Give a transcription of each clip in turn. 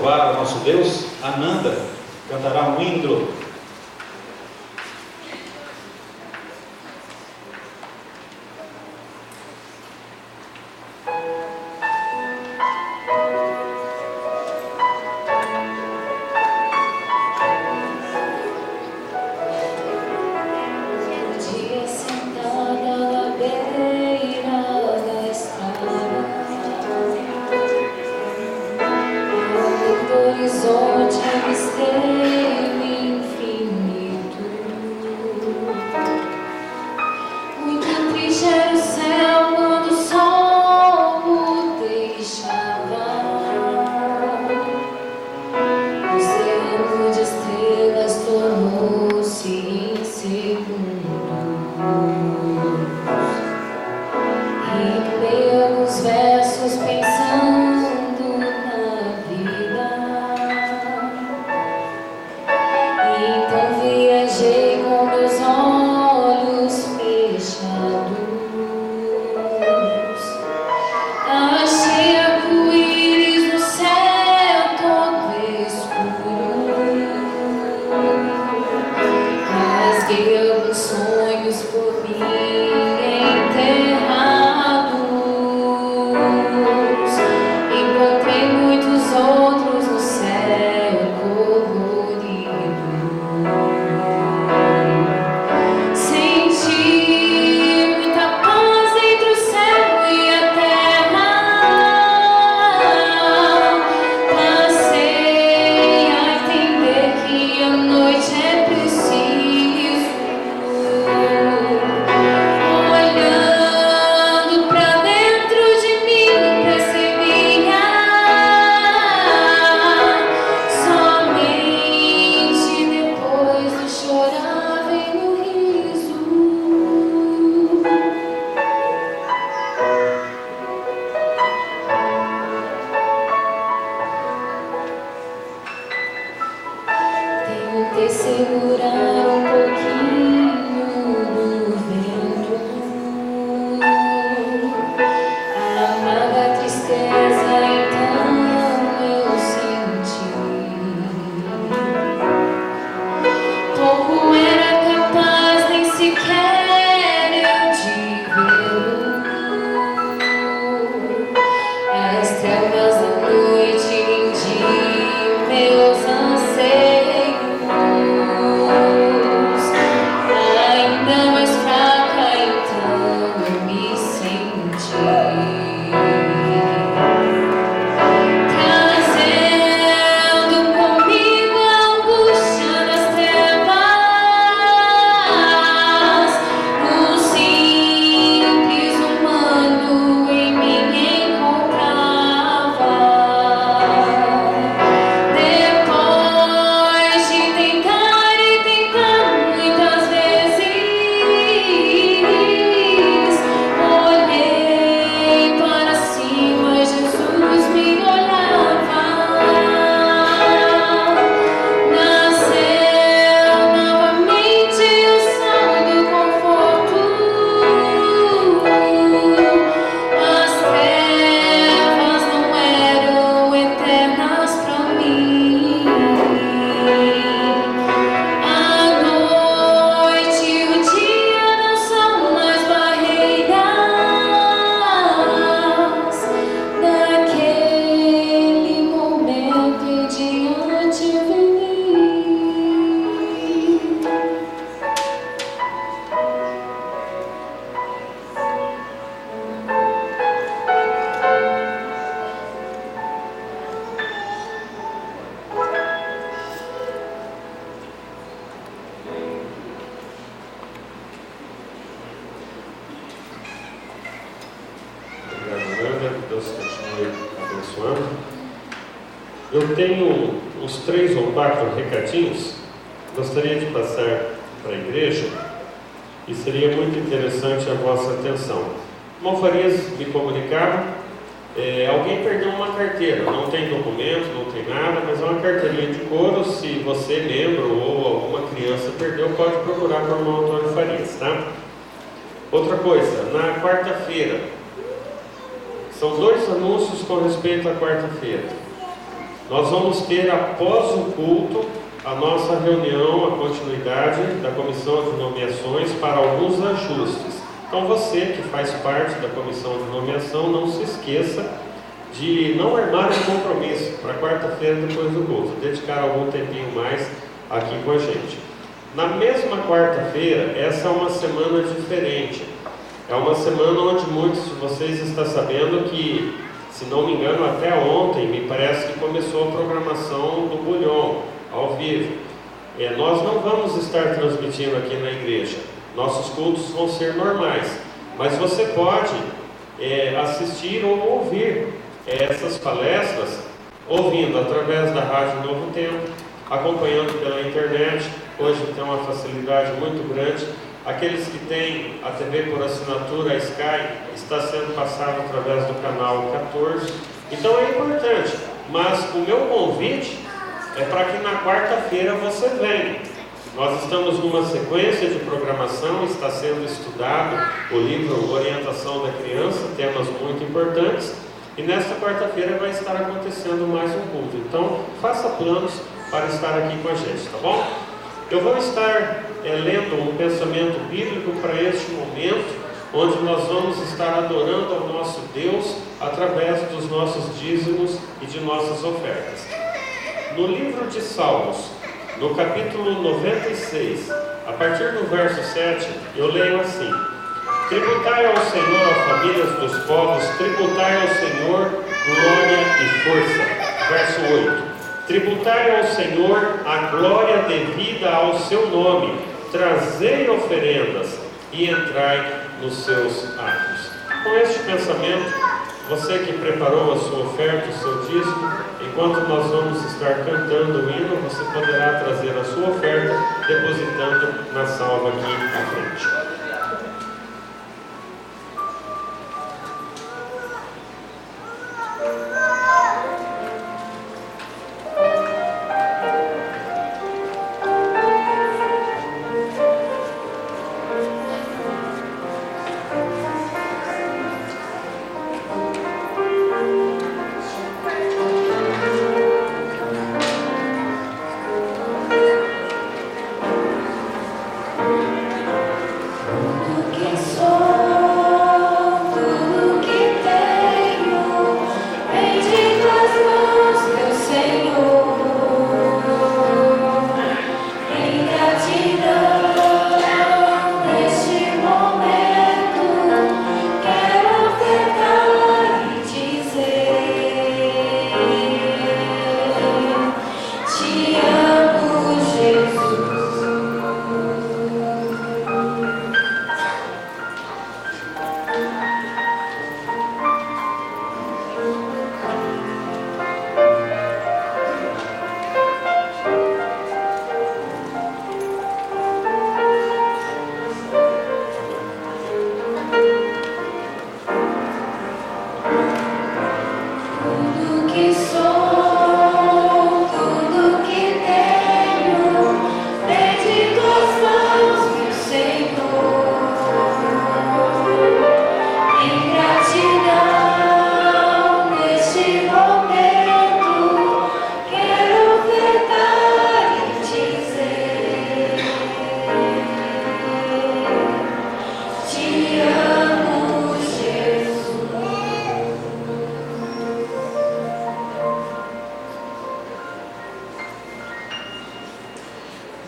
louvar ao nosso Deus, Ananda cantará um hino. Horizonte avistei o infinito. Muito triste era o céu quando o sol o deixava. O oceano de estrelas tornou-se em segundos. E meus versos pensando na vida. Então viajei com meus olhos fechados. Achei arco-íris no céu todo escuro. Rasguei alguns sonhos por mim enterrados. Encontrei muitos outros no céu colorido. Senti muita paz entre o céu e a terra. Passei a entender que a noite é preciso. Olhando pra dentro de mim, percebia somente depois do chorar vem o riso. Tentei segurar um pouquinho do vento, a amarga tristeza então eu senti. Pouco era capaz nem sequer eu de vê-lo. As trevas da noite rendiam meus anseios. Ainda mais fraca então eu me senti. Trazendo comigo a angústia das trevas, um simples humano em mim encontrava. Depois de tentar e tentar muitas vezes, olhei para cima e Jesus me olhava. Nasceu novamente o sol do conforto. As trevas não eram eternas pra mim. A noite e o dia não são mais barreiras. Naquele momento em diante vem. Obrigado, Nanda. Que Deus continue abençoando. Eu tenho uns 3 ou 4 recadinhos. Gostaria de passar para a igreja e seria muito interessante a vossa atenção. Irmão Farias me comunicava, alguém perdeu uma carteira, não tem documento, não tem nada, mas é uma carteirinha de couro. Se você, membro ou alguma criança perdeu, pode procurar por irmão Antônio Farias, tá? Outra coisa, na quarta-feira, são 2 anúncios com respeito à quarta-feira. nós vamos ter após o culto a nossa reunião, a continuidade da comissão de nomeações para alguns ajustes. Então você que faz parte da comissão de nomeação, não se esqueça de não armar um compromisso para quarta-feira depois do culto, dedicar algum tempinho mais aqui com a gente. Na mesma quarta-feira, essa é uma semana diferente. É uma semana onde muitos de vocês estão sabendo que, se não me engano, até ontem, me parece que começou a programação do Bulhão, ao vivo. Nós não vamos estar transmitindo aqui na igreja. Nossos cultos vão ser normais. Mas você pode assistir ou ouvir essas palestras, ouvindo através da Rádio Novo Tempo, acompanhando pela internet. Hoje tem uma facilidade muito grande. Aqueles que têm a TV por assinatura, a Sky, está sendo passado através do canal 14. Então é importante, mas o meu convite é para que na quarta-feira você venha. Nós estamos numa sequência de programação, está sendo estudado o livro Orientação da Criança, temas muito importantes, e nesta quarta-feira vai estar acontecendo mais um culto. Então faça planos para estar aqui com a gente, tá bom? Eu vou estar lendo um pensamento bíblico para este momento, onde nós vamos estar adorando ao nosso Deus através dos nossos dízimos e de nossas ofertas. No livro de Salmos, no capítulo 96, a partir do verso 7, eu leio assim: tributai ao Senhor, ó famílias dos povos, tributai ao Senhor glória e força. Verso 8: tributai ao Senhor a glória devida ao seu nome, trazei oferendas e entrai nos seus atos. Com este pensamento, você que preparou a sua oferta, o seu dízimo, enquanto nós vamos estar cantando o hino, você poderá trazer a sua oferta, depositando na salva aqui à frente.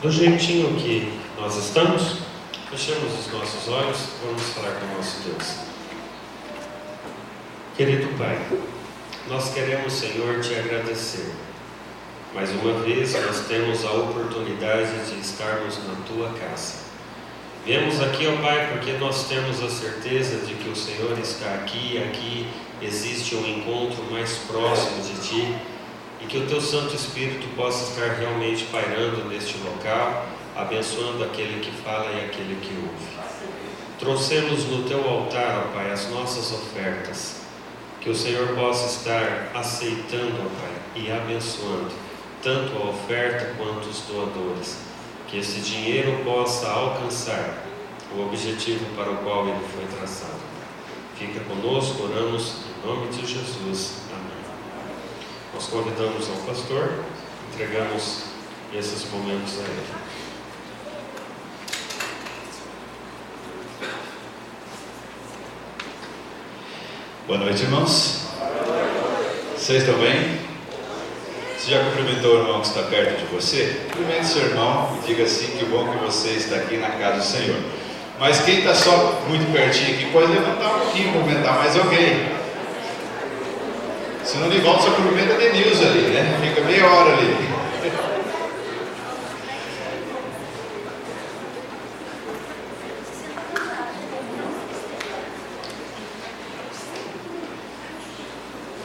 Do jeitinho que nós estamos, fechemos os nossos olhos, vamos falar com o nosso Deus. Querido Pai, nós queremos, Senhor, te agradecer. Mais uma vez nós temos a oportunidade de estarmos na tua casa. Viemos aqui, ó Pai, porque nós temos a certeza de que o Senhor está aqui e aqui existe um encontro mais próximo de Ti, e que o Teu Santo Espírito possa estar realmente pairando neste local, abençoando aquele que fala e aquele que ouve. Trouxemos no Teu altar, ó Pai, as nossas ofertas, que o Senhor possa estar aceitando, ó Pai, e abençoando tanto a oferta quanto os doadores, que esse dinheiro possa alcançar o objetivo para o qual ele foi traçado. Fica conosco, oramos em nome de Jesus. Amém. nós convidamos ao pastor, entregamos esses momentos a ele. Boa noite, irmãos. Vocês estão bem? Você já cumprimentou o irmão que está perto de você? Cumprimente seu irmão e diga assim: que bom que você está aqui na casa do Senhor. Mas quem está só muito pertinho aqui pode levantar um pouquinho, cumprimentar mais alguém. Se não, Nivaldo só cumprimenta a Denilson ali, né? Fica meia hora ali.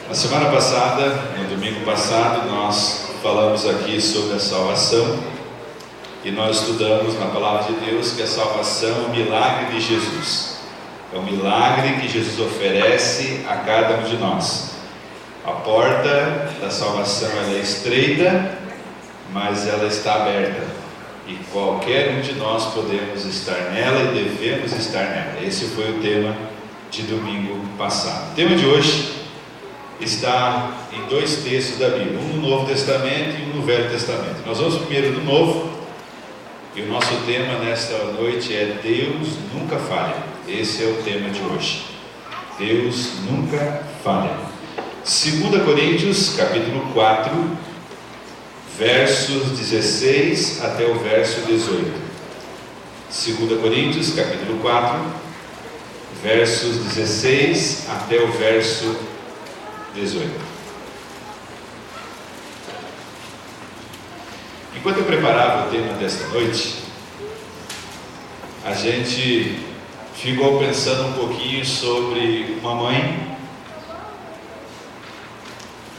Na semana passada, no domingo passado, nós falamos aqui sobre a salvação e nós estudamos na palavra de Deus que a salvação é um milagre de Jesus. É um milagre que Jesus oferece a cada um de nós. A porta da salvação ela é estreita, mas ela está aberta. E qualquer um de nós podemos estar nela e devemos estar nela. Esse foi o tema de domingo passado. O tema de hoje está em dois textos da Bíblia, um no Novo Testamento e um no Velho Testamento. Nós vamos primeiro no Novo, e o nosso tema nesta noite é Deus nunca falha. Esse é o tema de hoje. Deus nunca falha. 2 Coríntios, capítulo 4, versos 16 até o verso 18. 2 Coríntios, capítulo 4, versos 16 até o verso 18. Enquanto eu preparava o tema desta noite, a gente ficou pensando um pouquinho sobre uma mãe,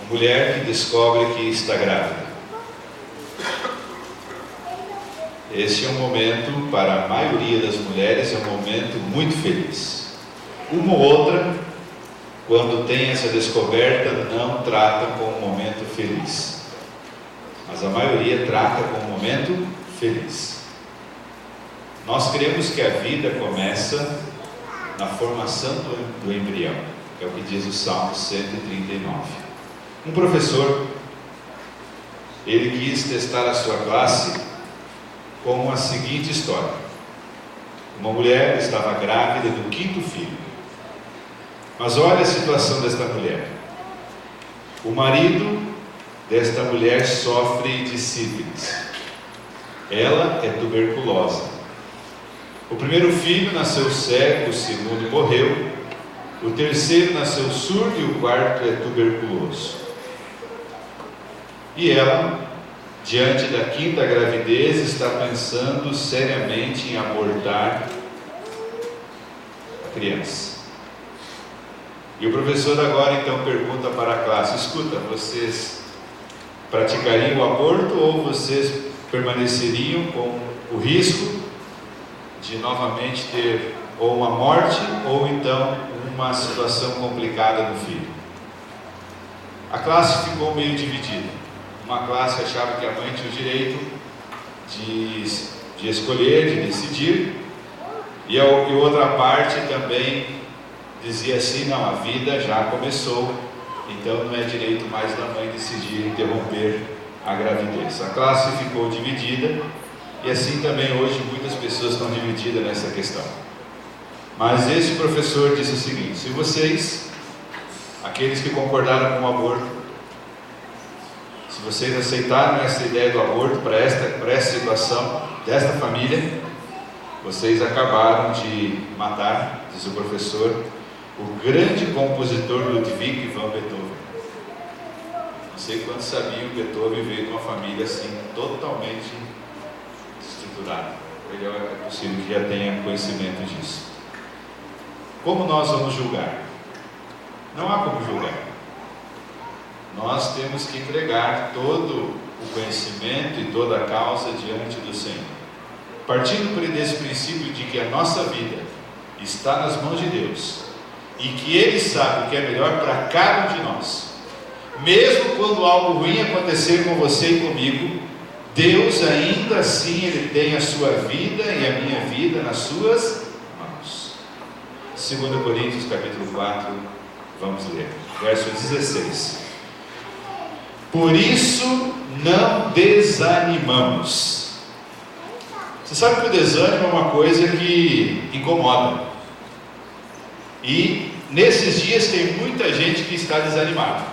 uma mulher que descobre que está grávida. Esse é um momento, para a maioria das mulheres, é um momento muito feliz. Uma ou outra, quando tem essa descoberta, não trata como um momento feliz, mas a maioria trata como um momento feliz. Nós cremos que a vida começa na formação do embrião, que é o que diz o Salmo 139. Um professor, ele quis testar a sua classe com a seguinte história. Uma mulher estava grávida do 5º filho. Mas olha a situação desta mulher. O marido desta mulher sofre de sífilis. Ela é tuberculosa. O primeiro filho nasceu cego, o segundo morreu. O terceiro nasceu surdo e o quarto é tuberculoso. E ela, diante da 5ª gravidez, está pensando seriamente em abortar a criança. E o professor agora então pergunta para a classe: escuta, vocês praticariam o aborto ou vocês permaneceriam com o risco de novamente ter ou uma morte ou então uma situação complicada no filho? A classe ficou meio dividida. Uma classe achava que a mãe tinha o direito de escolher, de decidir, e outra parte também dizia assim: não, a vida já começou, então não é direito mais da mãe decidir interromper a gravidez. A classe ficou dividida, e assim também hoje muitas pessoas estão divididas nessa questão. Mas esse professor disse o seguinte: se vocês, aqueles que concordaram com o aborto, se vocês aceitaram essa ideia do aborto para essa situação desta família, vocês acabaram de matar, diz o professor, o grande compositor Ludwig van Beethoven. Não sei quantos sabiam que Beethoven veio de uma família assim, totalmente estruturada. É possível que já tenha conhecimento disso. Como nós vamos julgar? Não há como julgar. Nós temos que entregar todo o conhecimento e toda a causa diante do Senhor. Partindo desse princípio de que a nossa vida está nas mãos de Deus e que Ele sabe o que é melhor para cada um de nós, mesmo quando algo ruim acontecer com você e comigo, Deus ainda assim Ele tem a sua vida e a minha vida nas suas mãos. 2 Coríntios capítulo 4, vamos ler, verso 16. Por isso não desanimamos. Você sabe que o desânimo é uma coisa que incomoda. E nesses dias tem muita gente que está desanimada.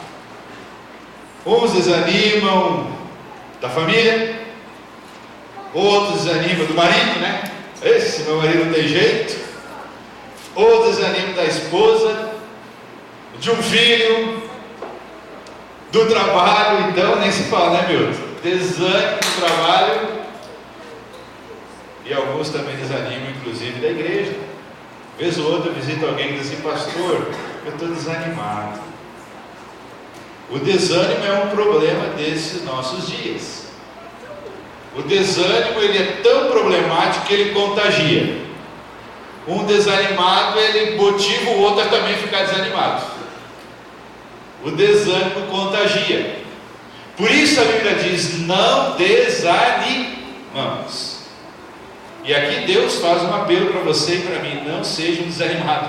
Uns desanimam da família, outros desanimam do marido, né? Esse meu marido não tem jeito. Outros desanimam da esposa, de um filho, do trabalho. Então nem se fala, né, Milton? Desânimo do trabalho. E alguns também desanimam, inclusive, da igreja. Vez ou outra eu visito alguém que diz assim: pastor, eu estou desanimado. O desânimo é um problema desses nossos dias. O desânimo, ele é tão problemático que ele contagia. Um desanimado, ele motiva o outro a também ficar desanimado. O desânimo contagia. Por isso a Bíblia diz: não desanimamos. E aqui Deus faz um apelo para você e para mim: não seja um desanimado.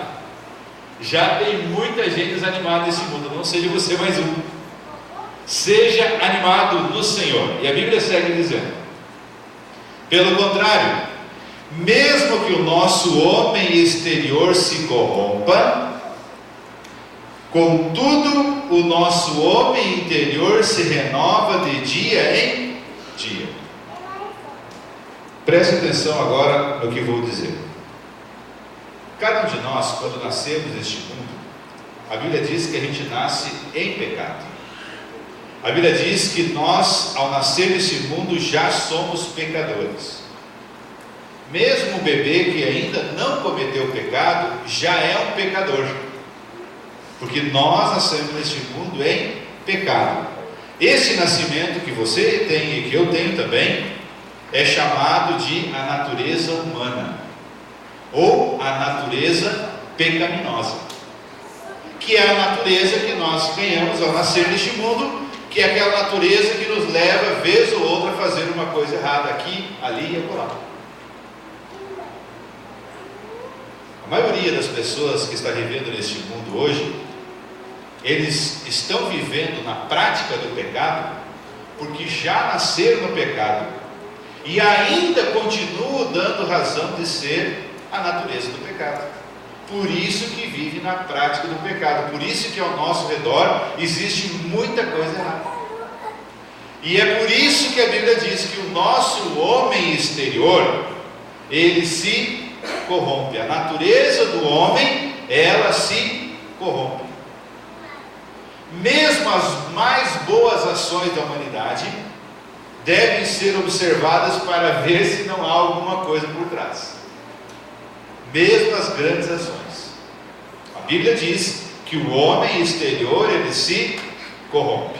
Já tem muita gente desanimada nesse mundo, não seja você mais um. Seja animado no Senhor. E a Bíblia segue dizendo: pelo contrário, mesmo que o nosso homem exterior se corrompa, contudo o nosso homem interior se renova de dia em dia. Preste atenção agora no que vou dizer. Cada um de nós, quando nascemos neste mundo, a Bíblia diz que a gente nasce em pecado. A Bíblia diz que nós, ao nascer nesse mundo, já somos pecadores. Mesmo o bebê que ainda não cometeu pecado, já é um pecador, porque nós nascemos neste mundo em pecado. Esse nascimento que você tem e que eu tenho também é chamado de a natureza humana, ou a natureza pecaminosa, que é a natureza que nós ganhamos ao nascer neste mundo, que é aquela natureza que nos leva, vez ou outra, a fazer uma coisa errada aqui, ali e acolá. A maioria das pessoas que está vivendo neste mundo hoje, eles estão vivendo na prática do pecado, porque já nasceram no pecado, e ainda continuam dando razão de ser a natureza do pecado. Por isso que vive na prática do pecado. Por isso que ao nosso redor existe muita coisa errada. E é por isso que a Bíblia diz que o nosso homem exterior, ele se corrompe. A natureza do homem, ela se corrompe. Mesmo as mais boas ações da humanidade devem ser observadas para ver se não há alguma coisa por trás. Mesmo as grandes ações. A Bíblia diz que o homem exterior, ele se corrompe.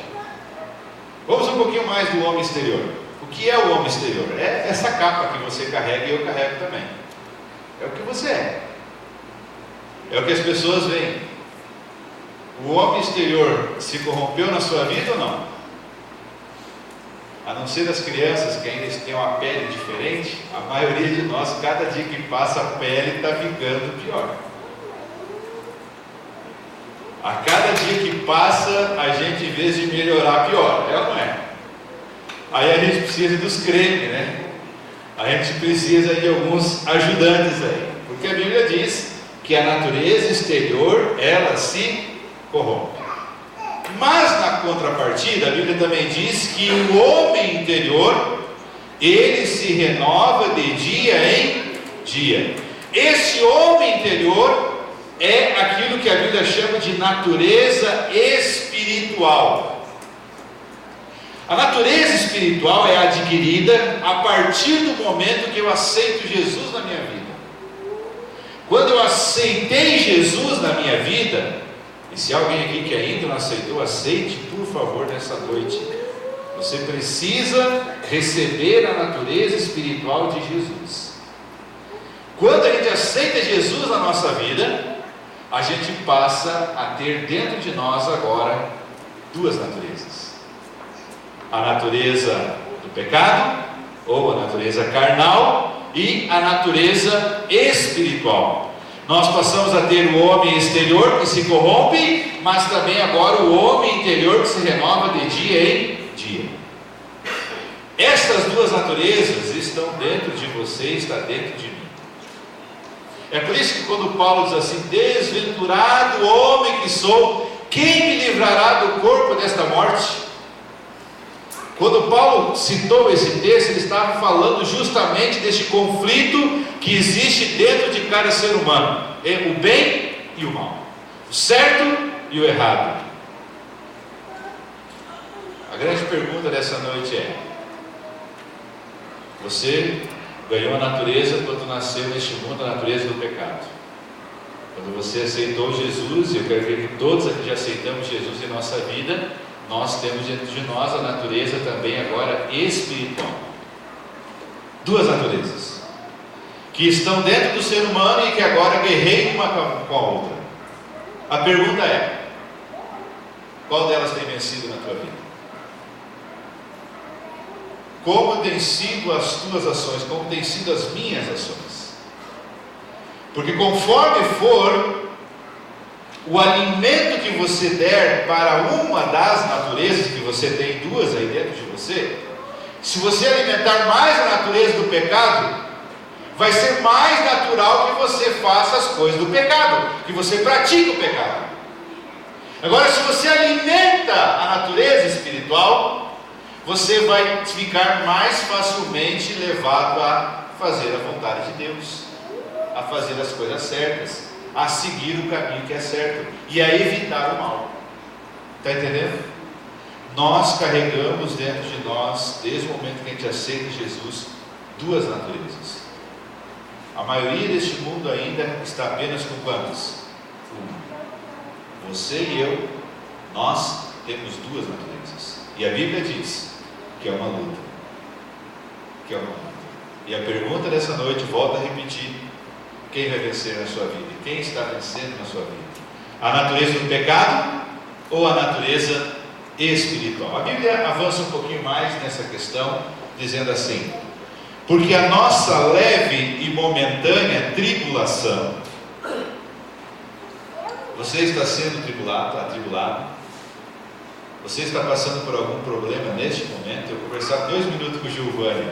Vamos um pouquinho mais do homem exterior. O que é o homem exterior? É essa capa que você carrega e eu carrego também. É o que você é. É o que as pessoas veem. O homem exterior se corrompeu na sua vida ou não? A não ser as crianças que ainda têm uma pele diferente, a maioria de nós, cada dia que passa, a pele está ficando pior. A cada dia que passa, a gente, em vez de melhorar, piora, é ou não é? Aí a gente precisa dos crentes, né? A gente precisa de alguns ajudantes aí, porque a Bíblia diz que a natureza exterior, ela se corrompe. Mas na contrapartida, a Bíblia também diz que o homem interior, ele se renova de dia em dia. Esse homem interior é aquilo que a Bíblia chama de natureza espiritual. A natureza espiritual é adquirida a partir do momento que eu aceito Jesus na minha vida. Quando eu aceitei Jesus na minha vida, e se alguém aqui que ainda não aceitou, aceite por favor nessa noite. Você precisa receber a natureza espiritual de Jesus. Quando a gente aceita Jesus na nossa vida, a gente passa a ter dentro de nós agora duas naturezas: a natureza do pecado, ou a natureza carnal, e a natureza espiritual. Nós passamos a ter o homem exterior que se corrompe, mas também agora o homem interior que se renova de dia em dia. Estas duas naturezas estão dentro de você, está dentro de mim. É por isso que quando Paulo diz assim: desventurado homem que sou, quem me livrará do corpo desta morte? Quando Paulo citou esse texto, ele estava falando justamente deste conflito que existe dentro de cada ser humano: o bem e o mal, o certo e o errado. A grande pergunta dessa noite é: você ganhou a natureza quando nasceu neste mundo, a natureza do pecado. Quando você aceitou Jesus, eu quero ver que todos aqui já aceitamos Jesus em nossa vida, nós temos dentro de nós a natureza também agora espiritual. Duas naturezas que estão dentro do ser humano e que agora guerreiam uma com a outra. A pergunta é: qual delas tem vencido na tua vida? Como têm sido as tuas ações? Como têm sido as minhas ações? Porque conforme for o alimento que você der para uma das naturezas, que você tem duas aí dentro de você, se você alimentar mais a natureza do pecado, vai ser mais natural que você faça as coisas do pecado, que você pratique o pecado. Agora, se você alimenta a natureza espiritual, você vai ficar mais facilmente levado a fazer a vontade de Deus, a fazer as coisas certas, a seguir o caminho que é certo e a evitar o mal. Está entendendo? Nós carregamos dentro de nós, desde o momento que a gente aceita Jesus, duas naturezas. A maioria deste mundo ainda está apenas com quantas? Uma. Você e eu, nós temos duas naturezas. E a Bíblia diz que é uma luta. Que é uma luta. E a pergunta dessa noite, volto a repetir: quem vai vencer na sua vida? Quem está vencendo na sua vida? A natureza do pecado ou a natureza espiritual? A Bíblia avança um pouquinho mais nessa questão, dizendo assim: porque a nossa leve e momentânea tribulação. Você está sendo atribulado? Você está passando por algum problema neste momento? Eu conversava 2 minutos com o Giovanni,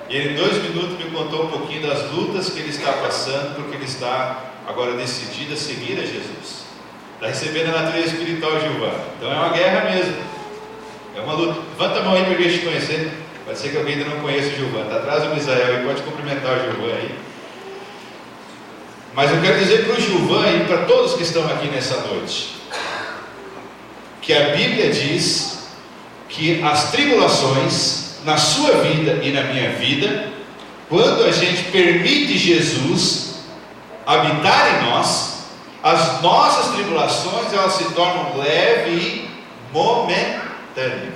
e ele em 2 minutos me contou um pouquinho das lutas que ele está passando, porque ele está agora decidido a seguir a Jesus. Está recebendo a natureza espiritual, Giovanni. Então é uma guerra mesmo, é uma luta. Levanta a mão aí para a igreja te conhecer. Pode ser que alguém ainda não conheça o Giovanni. Está atrás do Misael e pode cumprimentar o Giovanni aí. Mas eu quero dizer para o Giovanni e para todos que estão aqui nessa noite, que a Bíblia diz que as tribulações na sua vida e na minha vida, quando a gente permite Jesus habitar em nós, as nossas tribulações elas se tornam leve e momentâneas.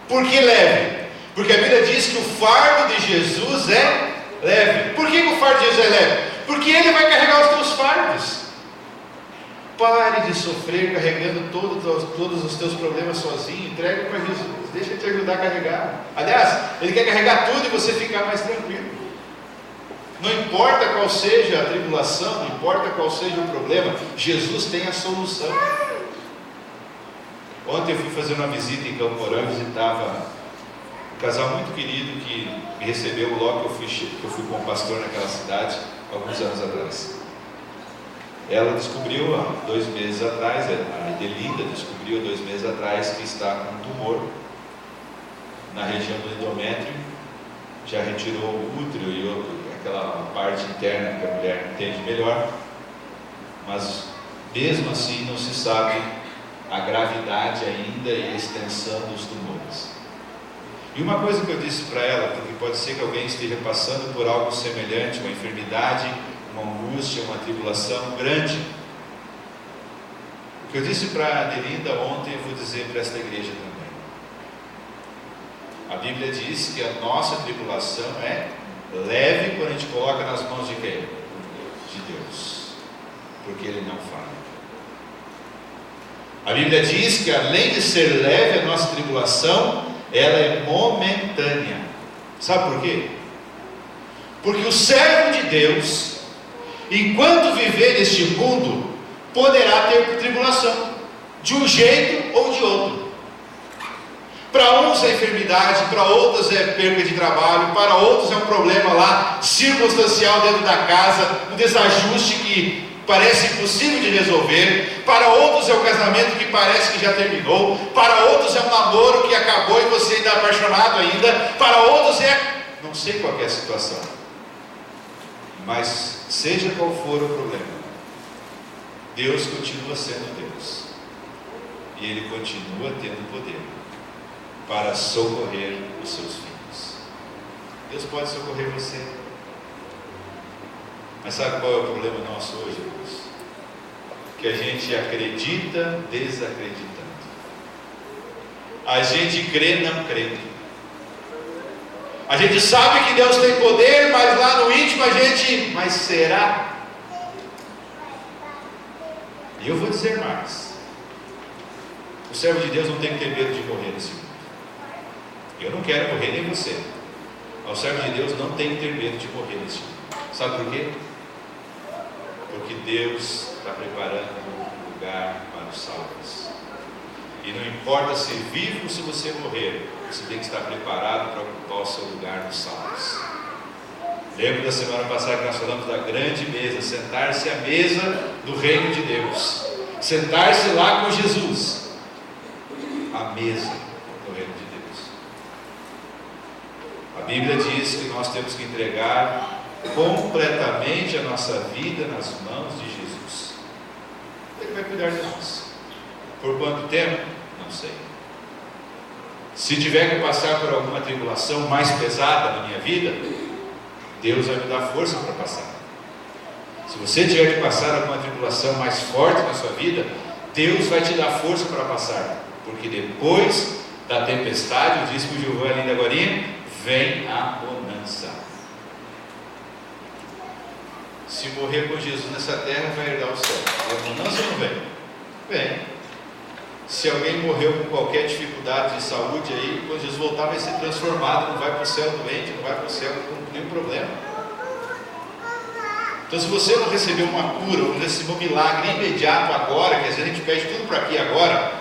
Por que leve? Porque a Bíblia diz que o fardo de Jesus é leve. Por que o fardo de Jesus é leve? Porque Ele vai carregar os teus fardos. Pare de sofrer carregando todos os teus problemas sozinho. Entrega para Jesus, deixa Ele te ajudar a carregar. Aliás, Ele quer carregar tudo e você ficar mais tranquilo. Não importa qual seja a tribulação, não importa qual seja o problema, Jesus tem a solução. Ontem eu fui fazer uma visita em Campo Mourão, visitava um casal muito querido que me recebeu logo que eu fui como pastor naquela cidade, alguns anos atrás. Ela descobriu há 2 meses atrás, a Edelinda descobriu há 2 meses atrás que está com um tumor na região do endométrio, já retirou o útero e aquela parte interna que a mulher entende melhor, mas mesmo assim não se sabe a gravidade ainda e a extensão dos tumores. E uma coisa que eu disse para ela, porque pode ser que alguém esteja passando por algo semelhante, uma enfermidade, uma angústia, uma tribulação grande. O que eu disse para a Adelinda ontem, eu vou dizer para esta igreja também. A Bíblia diz que a nossa tribulação é leve quando a gente coloca nas mãos de quem? De Deus, porque Ele não falha. A Bíblia diz que além de ser leve a nossa tribulação, ela é momentânea. Sabe por quê? Porque o servo de Deus, enquanto viver neste mundo, poderá ter tribulação, de um jeito ou de outro. Para uns é enfermidade, para outros é perda de trabalho, para outros é um problema lá circunstancial dentro da casa, um desajuste que parece impossível de resolver. Para outros é um casamento que parece que já terminou, para outros é um namoro que acabou e você ainda é apaixonado ainda, para outros não sei qual é a situação, mas seja qual for o problema, Deus continua sendo Deus, e Ele continua tendo poder para socorrer os seus filhos. Deus pode socorrer você. Mas sabe qual é o problema nosso hoje, irmãos? Que a gente acredita desacreditando. A gente crê não crendo. A gente sabe que Deus tem poder, mas lá no íntimo a gente, mas será? E eu vou dizer mais. O servo de Deus não tem que ter medo de morrer nesse mundo. Eu não quero morrer, nem você. Mas o servo de Deus não tem que ter medo de morrer nesse mundo. Sabe por quê? Porque Deus está preparando um lugar para os salvos. E não importa se vivo ou se você morrer, você tem que estar preparado para ocupar o seu lugar nos salvos. Lembro da semana passada que nós falamos da grande mesa, sentar-se à mesa do reino de Deus, sentar-se lá com Jesus, à mesa do reino de Deus. A Bíblia diz que nós temos que entregar completamente a nossa vida nas mãos de Jesus. Ele vai cuidar de nós. Por quanto tempo? Não sei. Se tiver que passar por alguma tribulação mais pesada na minha vida, Deus vai me dar força para passar. Se você tiver que passar alguma tribulação mais forte na sua vida, Deus vai te dar força para passar, porque depois da tempestade, diz que o Giovanni ainda agora, vem a bonança. Se morrer com Jesus nessa terra, vai herdar o céu. E a bonança não vem? Vem. Se alguém morreu com qualquer dificuldade de saúde aí, quando Jesus voltar vai ser transformado, não vai para o céu doente, não vai para o céu com nenhum problema. Então, se você não recebeu uma cura, ou não recebeu um milagre imediato agora, que às vezes a gente pede tudo para aqui agora,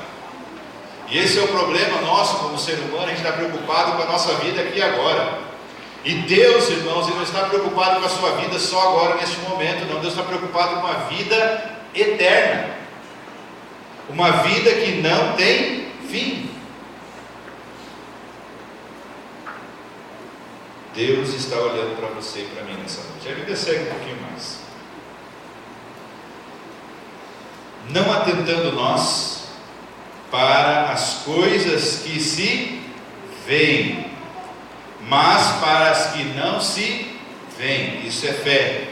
e esse é o problema nosso como ser humano, a gente está preocupado com a nossa vida aqui agora. E Deus, irmãos, Ele não está preocupado com a sua vida só agora, neste momento, não. Deus está preocupado com a vida eterna, uma vida que não tem fim. Deus está olhando para você e para mim nessa noite. A Bíblia segue um pouquinho mais. Não atentando nós para as coisas que se veem, mas para as que não se veem. Isso é fé.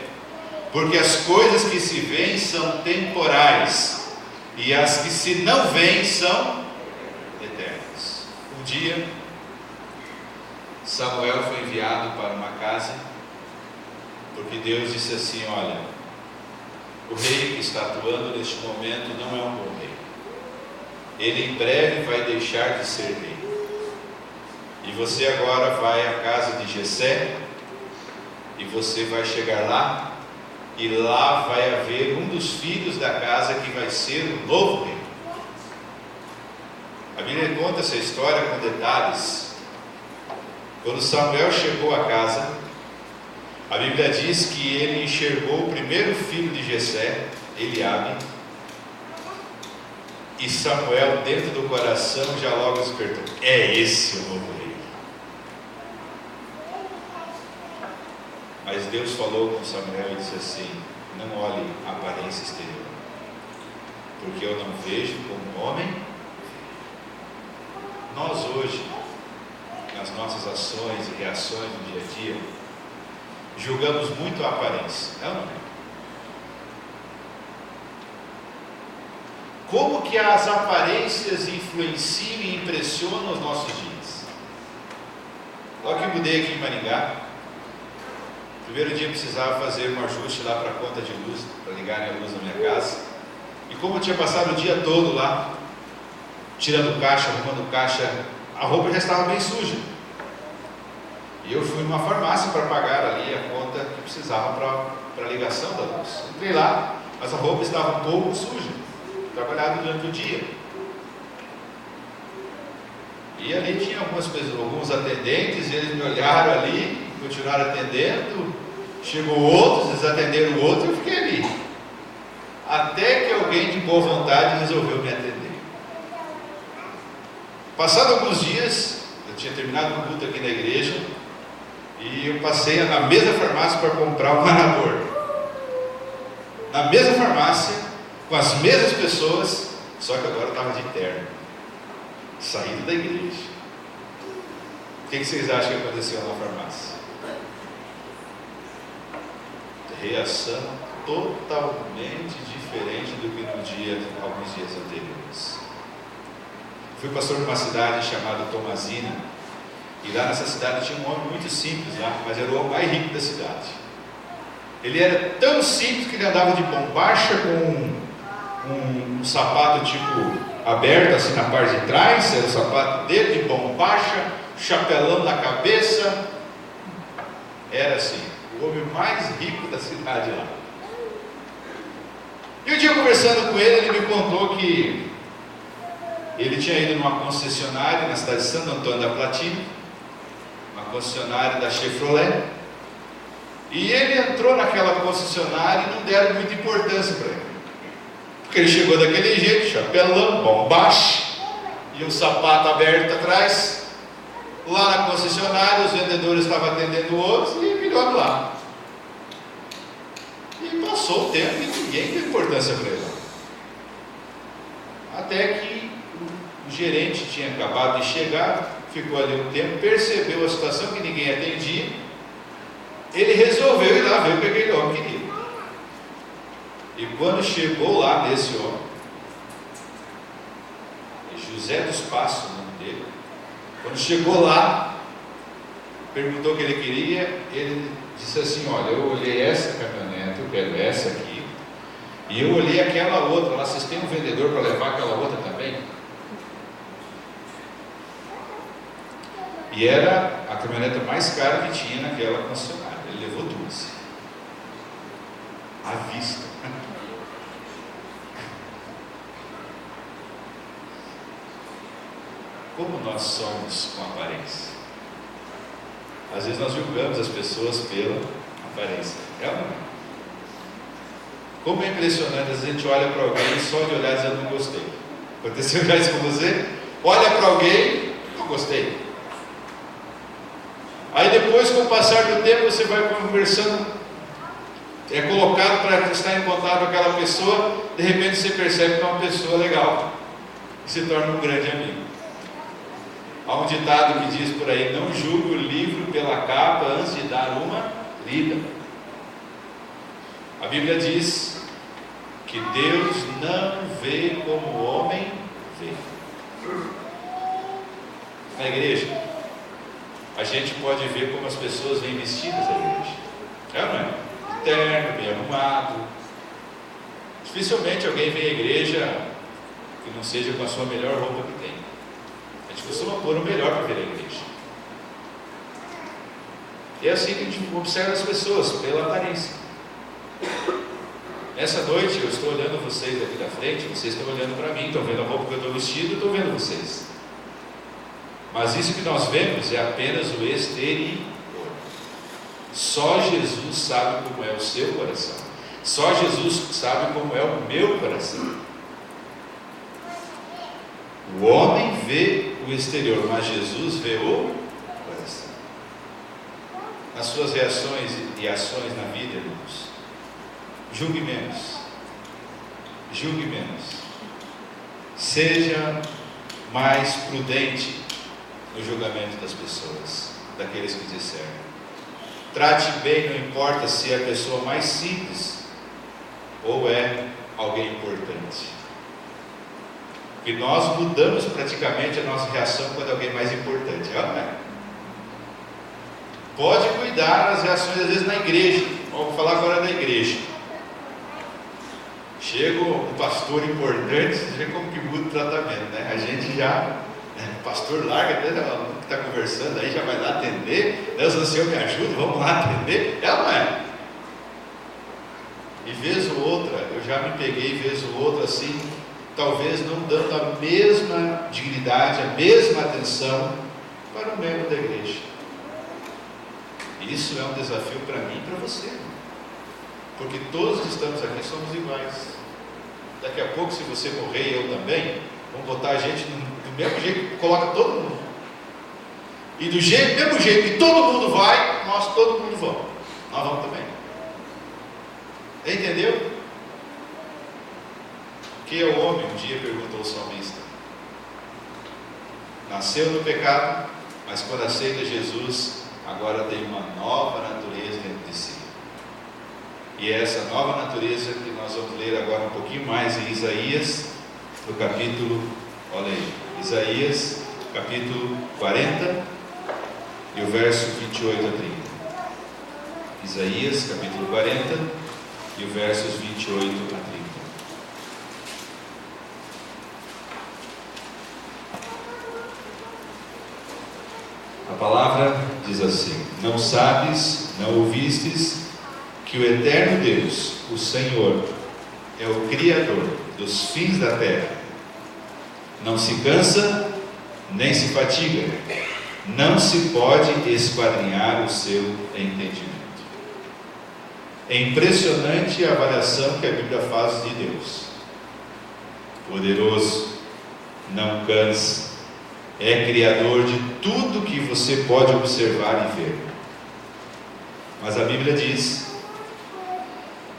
Porque as coisas que se veem são temporais, e as que se não veem são eternas. Um dia, Samuel foi enviado para uma casa, porque Deus disse assim: olha, o rei que está atuando neste momento não é um bom rei. Ele em breve vai deixar de ser rei. E você agora vai à casa de Jessé, e você vai chegar lá, e lá vai haver um dos filhos da casa que vai ser o novo rei. A Bíblia conta essa história com detalhes. Quando Samuel chegou à casa, a Bíblia diz que ele enxergou o primeiro filho de Jessé, Eliabe, e Samuel, dentro do coração, já logo despertou: é esse o novo rei. Mas Deus falou com Samuel e disse assim: não olhe a aparência exterior, porque eu não vejo como homem. Nós hoje, nas nossas ações e reações no dia a dia, julgamos muito a aparência, é ou não é? Como que as aparências influenciam e impressionam os nossos dias? Logo que mudei aqui em Maringá, primeiro dia precisava fazer um ajuste lá para a conta de luz, para ligarem a luz na minha casa. E como eu tinha passado o dia todo lá, tirando caixa, arrumando caixa, a roupa já estava bem suja. E eu fui numa farmácia para pagar ali a conta que precisava para a ligação da luz. Entrei lá, mas a roupa estava um pouco suja, trabalhado durante o dia. E ali tinha algumas pessoas, alguns atendentes, e eles me olharam ali, continuaram atendendo. Chegou outros, eles atenderam o outro e eu fiquei ali. Até que alguém de boa vontade resolveu me atender. Passado alguns dias, eu tinha terminado o culto aqui na igreja, e eu passei na mesma farmácia para comprar um Anabor. Na mesma farmácia, com as mesmas pessoas, só que agora eu estava de terno, saído da igreja. O que vocês acham que aconteceu na farmácia? Reação totalmente diferente do que no dia, alguns dias anteriores. Fui pastor de uma cidade chamada Tomazina, e lá nessa cidade tinha um homem muito simples lá, mas era o homem mais rico da cidade. Ele era tão simples que ele andava de bombacha com um sapato tipo aberto assim na parte de trás, era o sapato dele, de bombacha, chapelão na cabeça. Era assim, o homem mais rico da cidade lá. E um dia conversando com ele, ele me contou que ele tinha ido numa concessionária na cidade de Santo Antônio da Platina, uma concessionária da Chevrolet, e ele entrou naquela concessionária e não deram muita importância para ele, porque ele chegou daquele jeito, chapelão, bombacha e um sapato aberto atrás. Lá na concessionária os vendedores estavam atendendo outros e ele olhou lá. E passou o tempo e ninguém deu importância para ele. Até que o gerente tinha acabado de chegar, ficou ali um tempo, percebeu a situação que ninguém atendia. Ele resolveu ir lá ver o que aquele homem queria. E quando chegou lá nesse homem, José dos Passos, o nome dele, quando chegou lá, perguntou o que ele queria, ele disse assim: olha, eu olhei essa caminhonete, eu quero essa aqui, e eu olhei aquela outra lá, vocês têm um vendedor para levar aquela outra também? E era a caminhonete mais cara que tinha naquela concessionária. Ele levou duas, à vista. Como nós somos com aparência? Às vezes nós julgamos as pessoas pela aparência. É ou não? Como é impressionante, às vezes a gente olha para alguém e só de olhar dizendo não gostei. Aconteceu já isso com você? Olha para alguém, não gostei. Aí depois, com o passar do tempo, você vai conversando, é colocado para estar em contato com aquela pessoa, de repente você percebe que é uma pessoa legal e se torna um grande amigo. Há um ditado que diz por aí: não julgue o livro pela capa antes de dar uma lida. A Bíblia diz que Deus não vê como o homem vê. Na igreja, a gente pode ver como as pessoas vêm vestidas da igreja. É ou não é? De terno, bem arrumado. Dificilmente alguém vem à igreja que não seja com a sua melhor roupa que tem. A gente costuma pôr o melhor para vir à igreja. E é assim que a gente observa as pessoas, pela aparência. Nessa noite eu estou olhando vocês aqui da frente, vocês estão olhando para mim, estão vendo a roupa que eu estou vestido, eu estou vendo vocês. Mas isso que nós vemos é apenas o exterior. Só Jesus sabe como é o seu coração. Só Jesus sabe como é o meu coração. O homem vê o exterior, mas Jesus vê o coração. Nas suas reações e ações na vida, irmãos, julgue menos. Julgue menos. Seja mais prudente no julgamento das pessoas, daqueles que discernem. Trate bem, não importa se é a pessoa mais simples ou é alguém importante. E nós mudamos praticamente a nossa reação quando é alguém mais importante, não é? Pode cuidar das reações, às vezes, na igreja. Vamos falar agora da igreja. Chega um pastor importante, você vê como que muda o tratamento, né? A gente já pastor larga, até o aluno que está conversando aí já vai lá atender. Deus do Senhor me ajuda, vamos lá atender. É ou não é? E vez ou outra, eu já me peguei vez ou outra assim, talvez não dando a mesma dignidade, a mesma atenção para o membro da igreja. E isso é um desafio para mim e para você, porque todos que estamos aqui somos iguais. Daqui a pouco, se você morrer e eu também, vamos botar a gente do mesmo jeito que coloca todo mundo. E do mesmo jeito que todo mundo vai, nós todo mundo vamos. Nós vamos também. Entendeu? Que é o homem, um dia perguntou o salmista. Nasceu no pecado, mas quando aceita Jesus, agora tem uma nova natureza dentro de si. E é essa nova natureza que nós vamos ler agora um pouquinho mais em Isaías, no capítulo, olha aí, Isaías, capítulo 40, e o verso 28 a 30. Isaías, capítulo 40, e o versos 28 a 30. A palavra diz assim: não sabes, não ouvistes, que o eterno Deus, o Senhor, é o Criador dos fins da terra. Não se cansa, nem se fatiga, não se pode esquadrinhar o seu entendimento. É impressionante a avaliação que a Bíblia faz de Deus. Poderoso, não cansa, é Criador de tudo que você pode observar e ver. Mas a Bíblia diz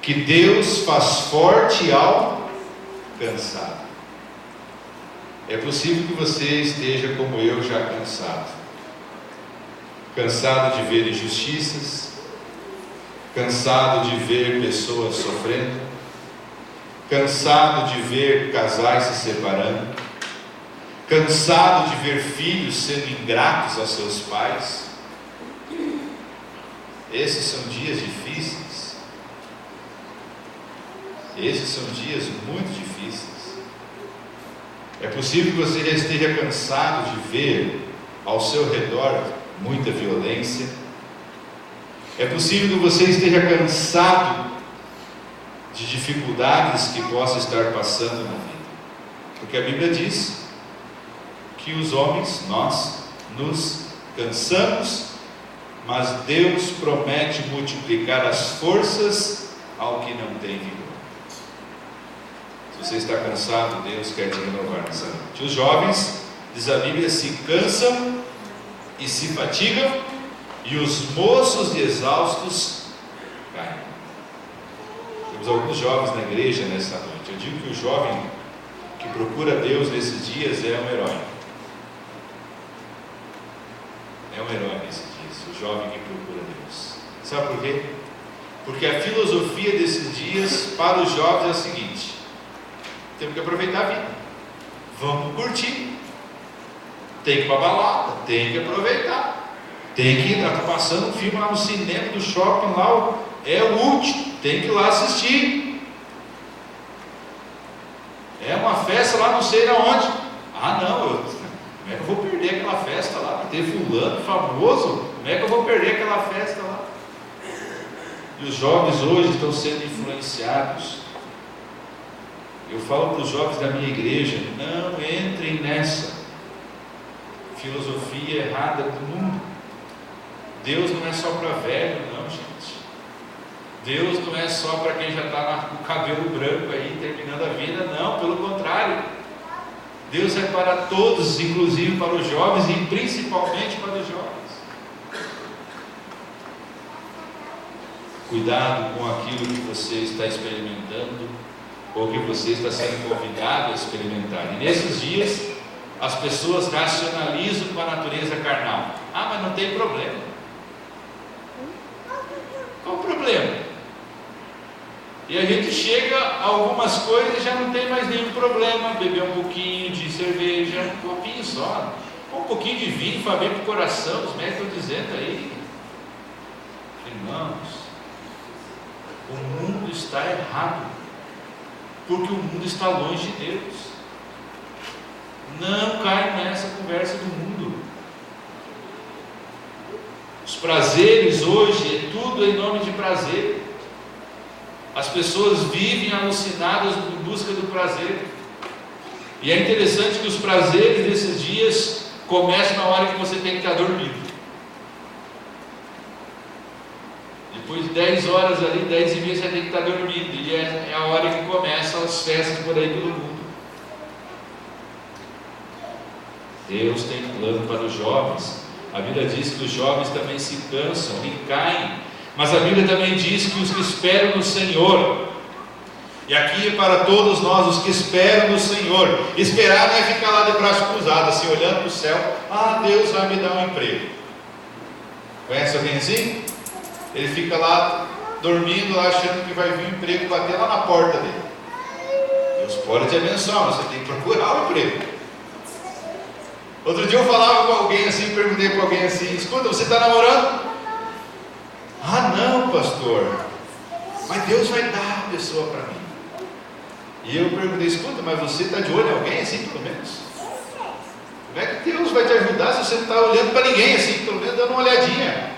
que Deus faz forte ao cansado. É possível que você esteja como eu, já cansado. Cansado de ver injustiças, cansado de ver pessoas sofrendo, cansado de ver casais se separando, cansado de ver filhos sendo ingratos aos seus pais. Esses são dias difíceis. Esses são dias muito difíceis. É possível que você já esteja cansado de ver ao seu redor muita violência. É possível que você esteja cansado de dificuldades que possa estar passando na vida. Porque a Bíblia diz que os homens, nós, nos cansamos, mas Deus promete multiplicar as forças ao que não tem vigor. Se você está cansado, Deus quer te renovar nessa noite. Os jovens, diz a Bíblia, se cansam e se fatigam, e os moços e exaustos caem. Temos alguns jovens na igreja nessa noite. Eu digo que o jovem que procura Deus nesses dias é um herói. É um herói nesses dias, o jovem que procura Deus. Sabe por quê? Porque a filosofia desses dias para os jovens é a seguinte: temos que aproveitar a vida, vamos curtir, tem que ir para a balada, tem que aproveitar, tem que ir, está passando um filme lá no cinema do shopping, lá é o último, tem que ir lá assistir. É uma festa lá não sei aonde. Ah não, como é que eu vou perder aquela festa lá? Vai ter fulano famoso, como é que eu vou perder aquela festa lá? E os jovens hoje estão sendo influenciados. Eu falo para os jovens da minha igreja: não entrem nessa filosofia errada do mundo. Deus não é só para velho, não, gente. Deus não é só para quem já está com o cabelo branco aí, terminando a vida, não, pelo contrário. Deus é para todos, inclusive para os jovens e principalmente para os jovens. Cuidado com aquilo que você está experimentando ou que você está sendo convidado a experimentar. E nesses dias as pessoas racionalizam com a natureza carnal. Ah, mas não tem problema. Qual o problema? E a gente chega a algumas coisas e já não tem mais nenhum problema. Beber um pouquinho de cerveja, um copinho só, um pouquinho de vinho faz bem para o coração. Os médicos estão dizendo aí. Irmãos, o mundo está errado, porque o mundo está longe de Deus. Não cai nessa conversa do mundo. Os prazeres hoje é tudo em nome de prazer. As pessoas vivem alucinadas em busca do prazer. E é interessante que os prazeres desses dias começam na hora que você tem que estar dormindo. Depois de 10 horas ali, 10 e meia, você tem que estar dormindo. E é a hora que começam as festas por aí pelo mundo. Deus tem um plano para os jovens. A Bíblia diz que os jovens também se cansam e caem. Mas a Bíblia também diz que os que esperam no Senhor. E aqui é para todos nós, os que esperam no Senhor. Esperar não é ficar lá de braço cruzado, assim, olhando para o céu. Ah, Deus vai me dar um emprego. Conhece alguém assim? Ele fica lá, dormindo, lá, achando que vai vir um emprego bater lá na porta dele. Deus pode te abençoar, mas você tem que procurar o emprego. Outro dia eu falava com alguém assim, perguntei para alguém assim: escuta, você está namorando? Ah, não, pastor, mas Deus vai dar a pessoa para mim. E eu perguntei: escuta, mas você está de olho em alguém assim, pelo menos? Como é que Deus vai te ajudar se você não está olhando para ninguém assim, pelo menos dando uma olhadinha?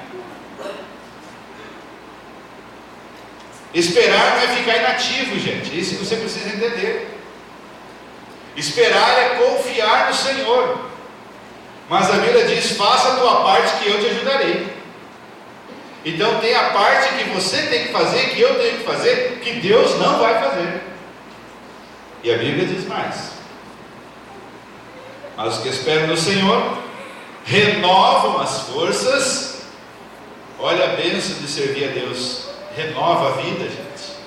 Esperar não é ficar inativo, gente. Isso você precisa entender. Esperar é confiar no Senhor. Mas a Bíblia diz: faça a tua parte que eu te ajudarei. Então tem a parte que você tem que fazer, que eu tenho que fazer, que Deus não vai fazer. E a Bíblia diz mais: mas os que esperam no Senhor renovam as forças. Olha a bênção de servir a Deus. Renova a vida, gente.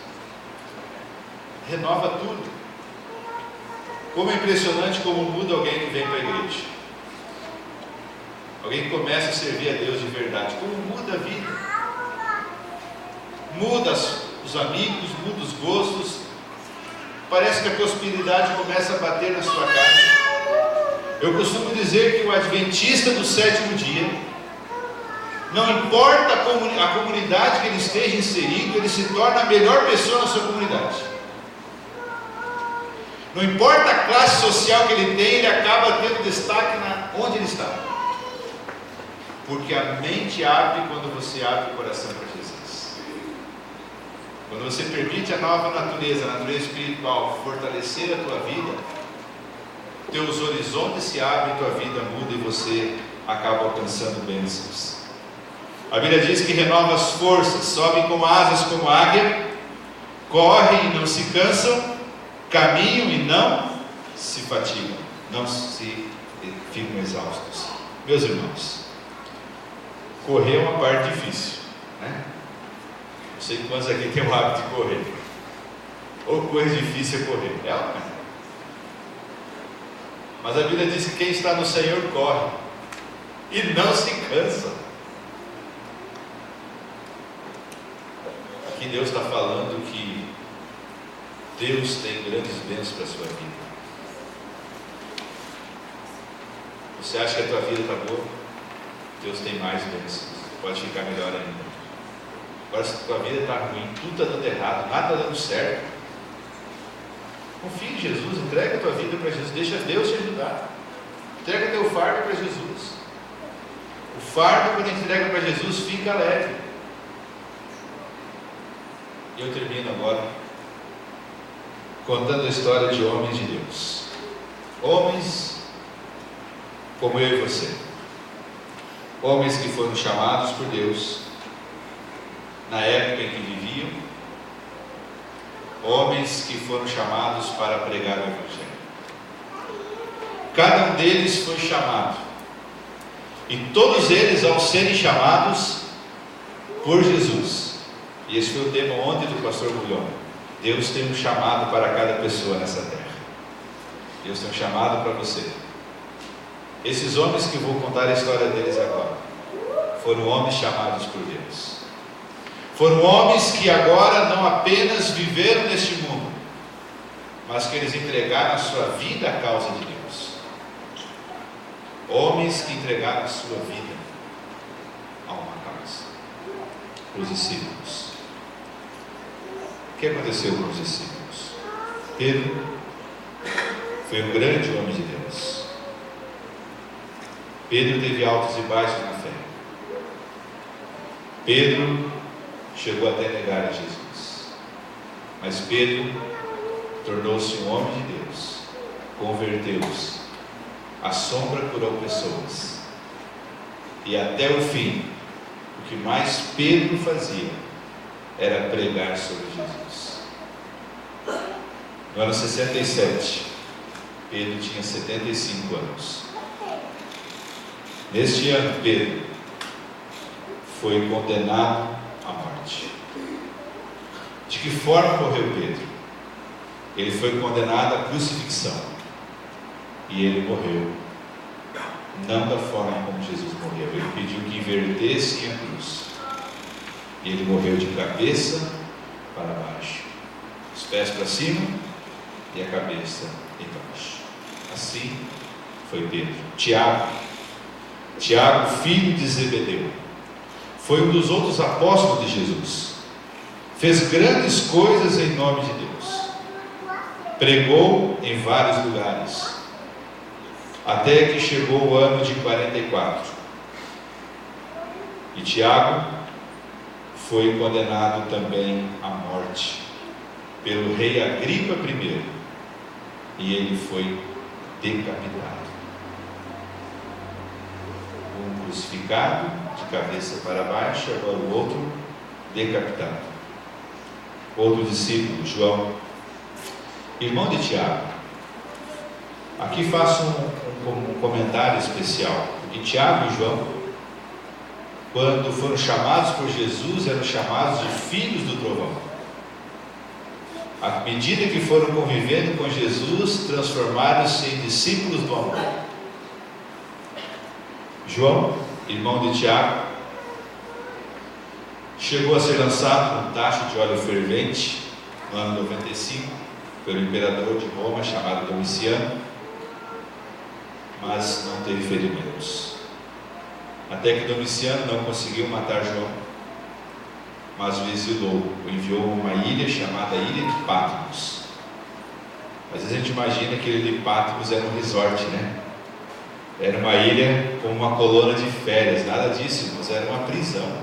Renova tudo. Como é impressionante como muda alguém que vem para a igreja. Alguém que começa a servir a Deus de verdade. Como muda a vida. Muda os amigos, muda os gostos. Parece que a prosperidade começa a bater na sua casa. Eu costumo dizer que o adventista do sétimo dia, não importa a comunidade que ele esteja inserido, ele se torna a melhor pessoa na sua comunidade. Não importa a classe social que ele tem, ele acaba tendo destaque onde ele está. Porque a mente abre quando você abre o coração para Jesus. Quando você permite a nova natureza, a natureza espiritual, fortalecer a tua vida, teus horizontes se abrem, tua vida muda e você acaba alcançando bênçãos. A Bíblia diz que renova as forças, sobem com asas como águia, correm e não se cansam, caminham e não se fatigam, não se ficam exaustos. Meus irmãos, correr é uma parte difícil, né? Não sei quantos aqui tem o hábito de correr. Ou coisa difícil é correr. É ou não é? Mas a Bíblia diz que quem está no Senhor corre e não se cansa. Aqui Deus está falando que Deus tem grandes bênçãos para a sua vida. Você acha que a tua vida está boa? Deus tem mais bênçãos. Pode ficar melhor ainda. Agora, se a tua vida está ruim, tudo está dando errado, nada está dando certo, confie em Jesus, entrega a tua vida para Jesus, deixa Deus te ajudar. Entrega teu fardo para Jesus. O fardo, quando a gente entrega para Jesus, fica leve. E eu termino agora contando a história de homens de Deus. Homens como eu e você. Homens que foram chamados por Deus na época em que viviam. Homens que foram chamados para pregar o Evangelho. Cada um deles foi chamado. E todos eles, ao serem chamados por Jesus, e esse foi o tema ontem do pastor Bulhão, Deus tem um chamado para cada pessoa nessa terra. Deus tem um chamado para você. Esses homens que eu vou contar a história deles agora, foram homens chamados por Deus. Foram homens que agora não apenas viveram neste mundo, mas que eles entregaram a sua vida à causa de Deus. Homens que entregaram a sua vida a uma causa. Os discípulos. O que aconteceu com os discípulos? Pedro foi um grande homem de Deus. Pedro teve altos e baixos na fé. Pedro chegou até negar a Jesus. Mas Pedro tornou-se um homem de Deus, converteu-se. A sombra curou pessoas. E até o fim, o que mais Pedro fazia era pregar sobre Jesus. No ano 67, Pedro tinha 75 anos. Neste ano, Pedro foi condenado à morte. De que forma morreu Pedro? Ele foi condenado à crucifixão. E ele morreu não da forma como Jesus morreu. Ele pediu que invertessem a cruz. E ele morreu de cabeça para baixo, os pés para cima e a cabeça embaixo. Assim foi Pedro. Tiago, filho de Zebedeu, foi um dos outros apóstolos de Jesus. Fez grandes coisas em nome de Deus. Pregou em vários lugares, até que chegou o ano de 44. E Tiago foi condenado também à morte pelo rei Agripa I, e ele foi decapitado. Um crucificado de cabeça para baixo, agora o outro decapitado. Outro discípulo, João, irmão de Tiago. Aqui faço um comentário especial, porque Tiago e João, quando foram chamados por Jesus, eram chamados de filhos do trovão. À medida que foram convivendo com Jesus, transformaram-se em discípulos do amor. João, irmão de Tiago, chegou a ser lançado num tacho de óleo fervente no ano 95 pelo imperador de Roma chamado Domiciano, mas não teve ferimentos. Até que Domiciano não conseguiu matar João, mas o exilou, o enviou a uma ilha chamada Ilha de Patmos. Às vezes a gente imagina que a Ilha de Patmos era um resort, né? Era uma ilha com uma colônia de férias, nada disso, mas era uma prisão.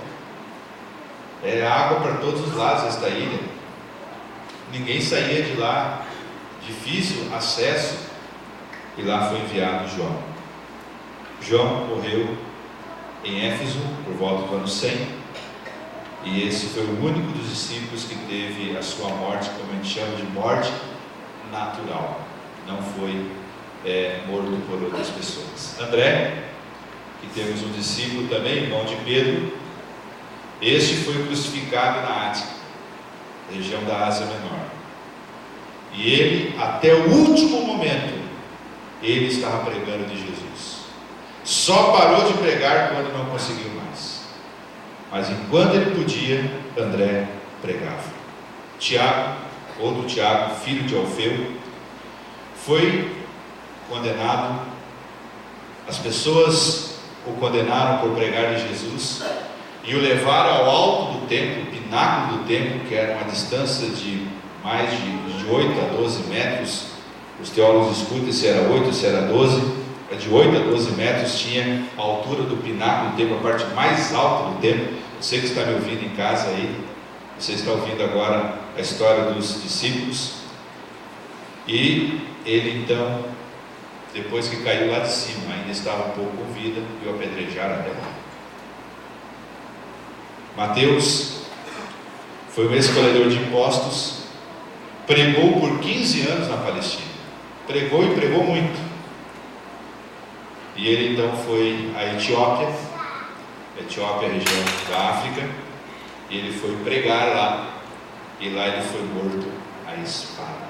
Era água para todos os lados esta ilha. Ninguém saía de lá, difícil acesso, e lá foi enviado João. João morreu em Éfeso por volta do ano 100, e esse foi o único dos discípulos que teve a sua morte, como a gente chama de morte natural, não foi morto por outras pessoas. André, que temos um discípulo também, irmão de Pedro, este foi crucificado na Ática, região da Ásia Menor, e ele, até o último momento, ele estava pregando de Jesus. Só parou de pregar quando não conseguiu mais, mas enquanto ele podia, André pregava. Tiago, outro Tiago, filho de Alfeu, foi condenado. As pessoas o condenaram por pregar de Jesus e o levaram ao alto do templo, pináculo do templo, que era uma distância de mais de 8 a 12 metros. Os teólogos discutem se era 8 ou se era 12. De 8 a 12 metros tinha a altura do pináculo do templo, a parte mais alta do templo. Você que está me ouvindo em casa aí, você está ouvindo agora a história dos discípulos. E ele então, depois que caiu lá de cima, ainda estava um pouco com vida, e o apedrejaram até lá. Mateus foi um ex-coletor de impostos, pregou por 15 anos na Palestina, pregou e pregou muito. E ele então foi à Etiópia, é a região da África, e ele foi pregar lá, e lá ele foi morto à espada.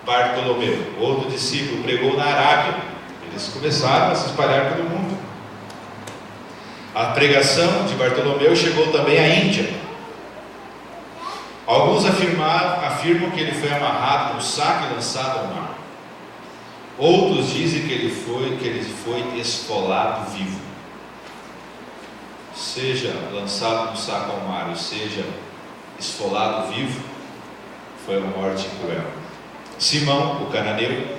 Bartolomeu, outro discípulo, pregou na Arábia. Eles começaram a se espalhar pelo mundo. A pregação de Bartolomeu chegou também à Índia. Alguns afirmam que ele foi amarrado num saco e lançado ao mar. Outros dizem que ele foi esfolado vivo. Seja lançado num saco ao mar, ou seja esfolado vivo, foi uma morte cruel. Simão, o cananeu,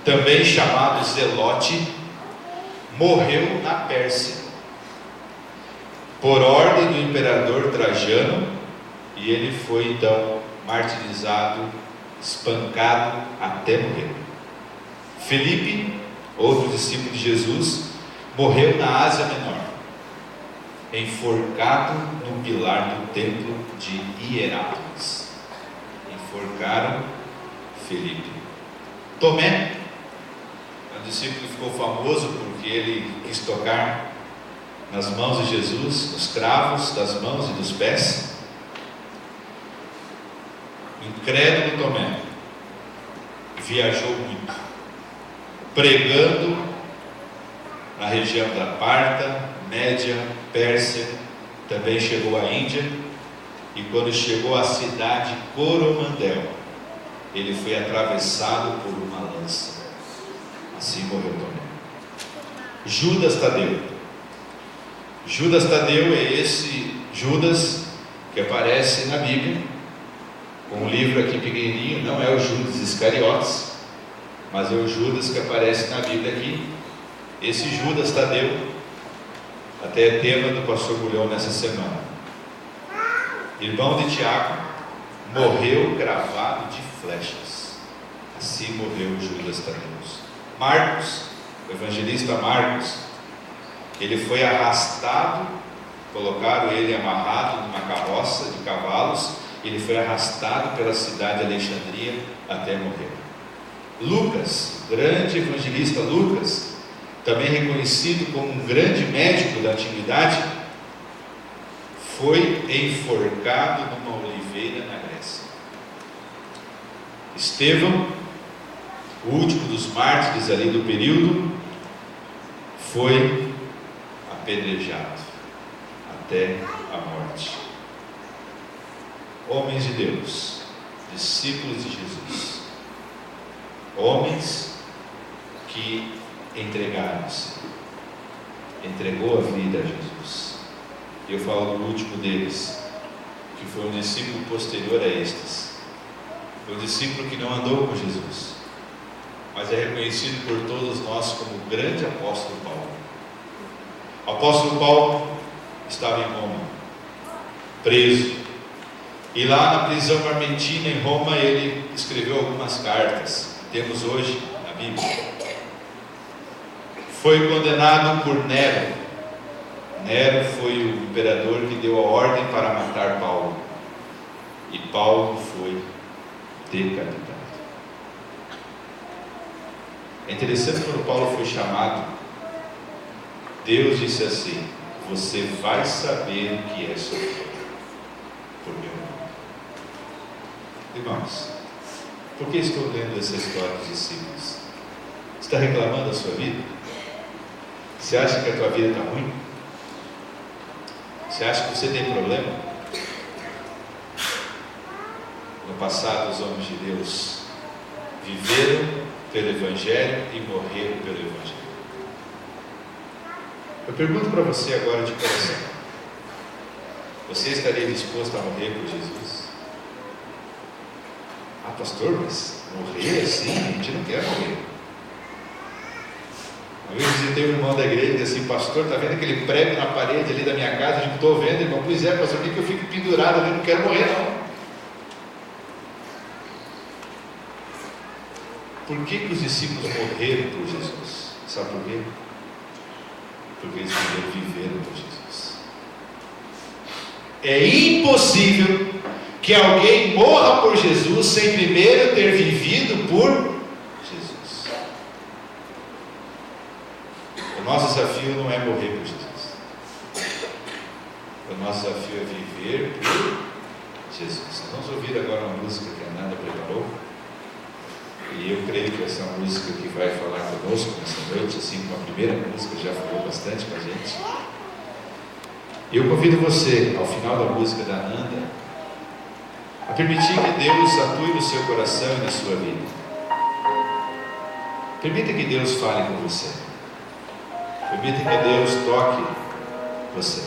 também chamado Zelote, morreu na Pérsia, por ordem do imperador Trajano, e ele foi então martirizado, espancado até morrer. Filipe, outro discípulo de Jesus, morreu na Ásia Menor, enforcado no pilar do templo de Hierápolis. Enforcaram Filipe. Tomé, um discípulo que ficou famoso porque ele quis tocar nas mãos de Jesus, os cravos das mãos e dos pés. Incrédulo Tomé viajou muito, pregando na região da Parta, Média, Pérsia, também chegou à Índia, e quando chegou à cidade Coromandel, ele foi atravessado por uma lança. Assim morreu Tomé. Judas Tadeu. Judas Tadeu é esse Judas que aparece na Bíblia, com um livro aqui pequenininho, não é o Judas Iscariotes, mas é o Judas que aparece na Bíblia aqui. Esse Judas Tadeu, até é tema do pastor Bulhão nessa semana. Irmão de Tiago, morreu cravado de flechas. Assim morreu Judas Tadeu. Marcos, o evangelista Marcos, ele foi arrastado, colocaram ele amarrado numa carroça de cavalos, ele foi arrastado pela cidade de Alexandria até morrer. Lucas, o grande evangelista Lucas, também reconhecido como um grande médico da antiguidade, foi enforcado numa oliveira na Grécia. Estevão, o último dos mártires ali do período, foi apedrejado até a morte. Homens de Deus, discípulos de Jesus, homens que entregaram-se, entregou a vida a Jesus. E eu falo do último deles, que foi um discípulo posterior a estes, foi um discípulo que não andou com Jesus, mas é reconhecido por todos nós como o grande apóstolo Paulo. O apóstolo Paulo estava em Roma, preso, e lá na prisão armentina em Roma ele escreveu algumas cartas, temos hoje na Bíblia. Foi condenado por Nero. Nero foi o imperador que deu a ordem para matar Paulo, e Paulo foi decapitado. É interessante, quando Paulo foi chamado, Deus disse assim: você vai saber o que é sofrer por meu nome. Irmãos, por que estou lendo essa história dos discípulos? Você está reclamando da sua vida? Você acha que a tua vida está ruim? Você acha que você tem problema? No passado, os homens de Deus viveram pelo Evangelho e morreram pelo Evangelho. Eu pergunto para você agora de coração: você estaria disposto a morrer por Jesus? Ah, pastor, mas morrer assim? A gente não quer morrer. Uma vez visitei um irmão da igreja e disse assim: pastor, está vendo aquele prego na parede ali da minha casa? Eu digo: estou vendo, irmão. Pois é, pastor, por que eu fico pendurado ali? Não quero morrer, não. Por que os discípulos morreram por Jesus? Sabe por quê? Porque eles viveram por Jesus. É impossível que alguém morra por Jesus sem primeiro ter vivido por Jesus. O nosso desafio não é morrer por Jesus. O nosso desafio é viver por Jesus. Vamos ouvir agora uma música que a Nanda preparou. E eu creio que essa música que vai falar conosco nessa noite, assim como a primeira música já falou bastante com a gente. Eu convido você, ao final da música da Nanda, a permitir que Deus atue no seu coração e na sua vida. Permita que Deus fale com você. Permita que Deus toque você.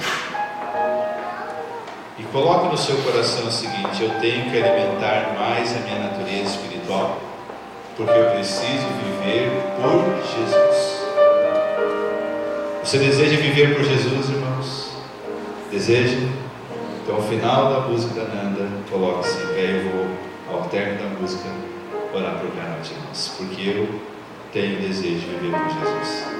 E coloque no seu coração o seguinte: eu tenho que alimentar mais a minha natureza espiritual, porque eu preciso viver por Jesus. Você deseja viver por Jesus, irmãos? Deseja? Então, ao final da música da Nanda, coloque-se em pé. Eu vou, ao término da música, orar por cada um de nós, porque eu tenho desejo de viver por Jesus.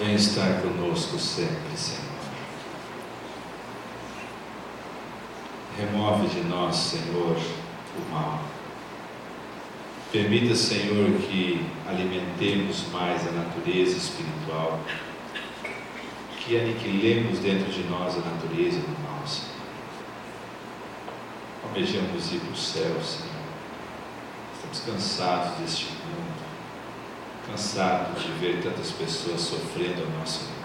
Vem estar conosco sempre, Senhor. Remove de nós, Senhor, o mal. Permita, Senhor, que alimentemos mais a natureza espiritual, que aniquilemos dentro de nós a natureza do mal, Senhor. Almejamos ir para o céu, Senhor. Estamos cansados deste mundo, cansados de ver tantas pessoas sofrendo ao nosso redor.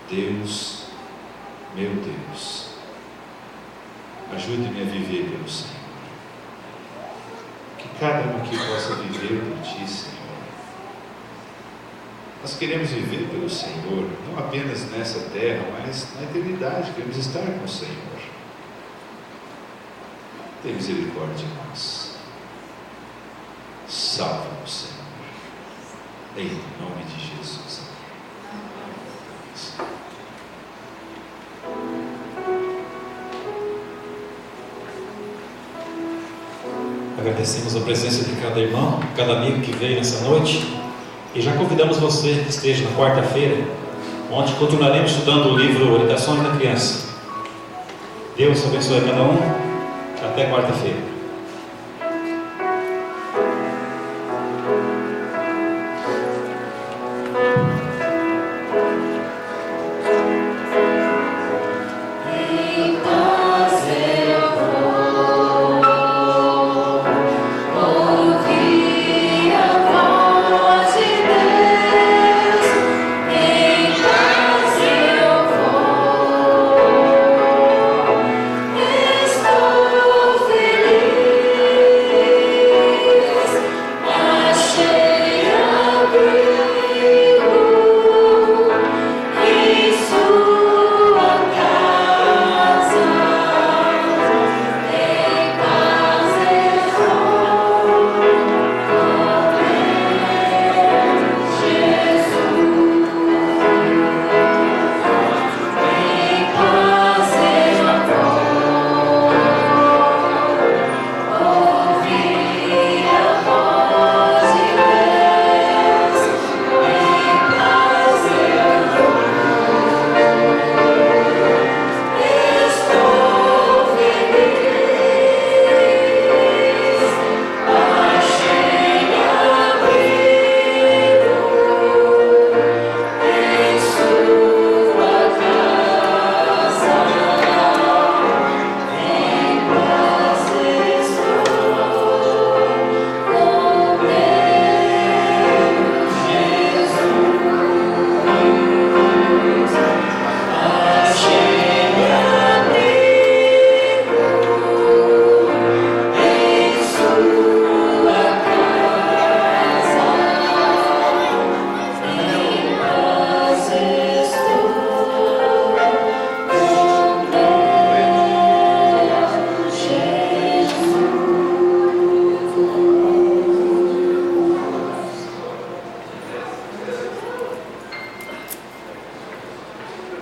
Deus, meu Deus, ajude-me a viver pelo Senhor. Que cada um aqui possa viver por Ti, Senhor. Nós queremos viver pelo Senhor, não apenas nessa terra, mas na eternidade. Queremos estar com o Senhor. Tem misericórdia de nós. Salva-nos, Senhor. Em nome de Jesus. Agradecemos a presença de cada irmão, cada amigo que veio nessa noite. E já convidamos você que esteja na quarta-feira, onde continuaremos estudando o livro Orientações da Criança. Deus abençoe a cada um. Até quarta-feira.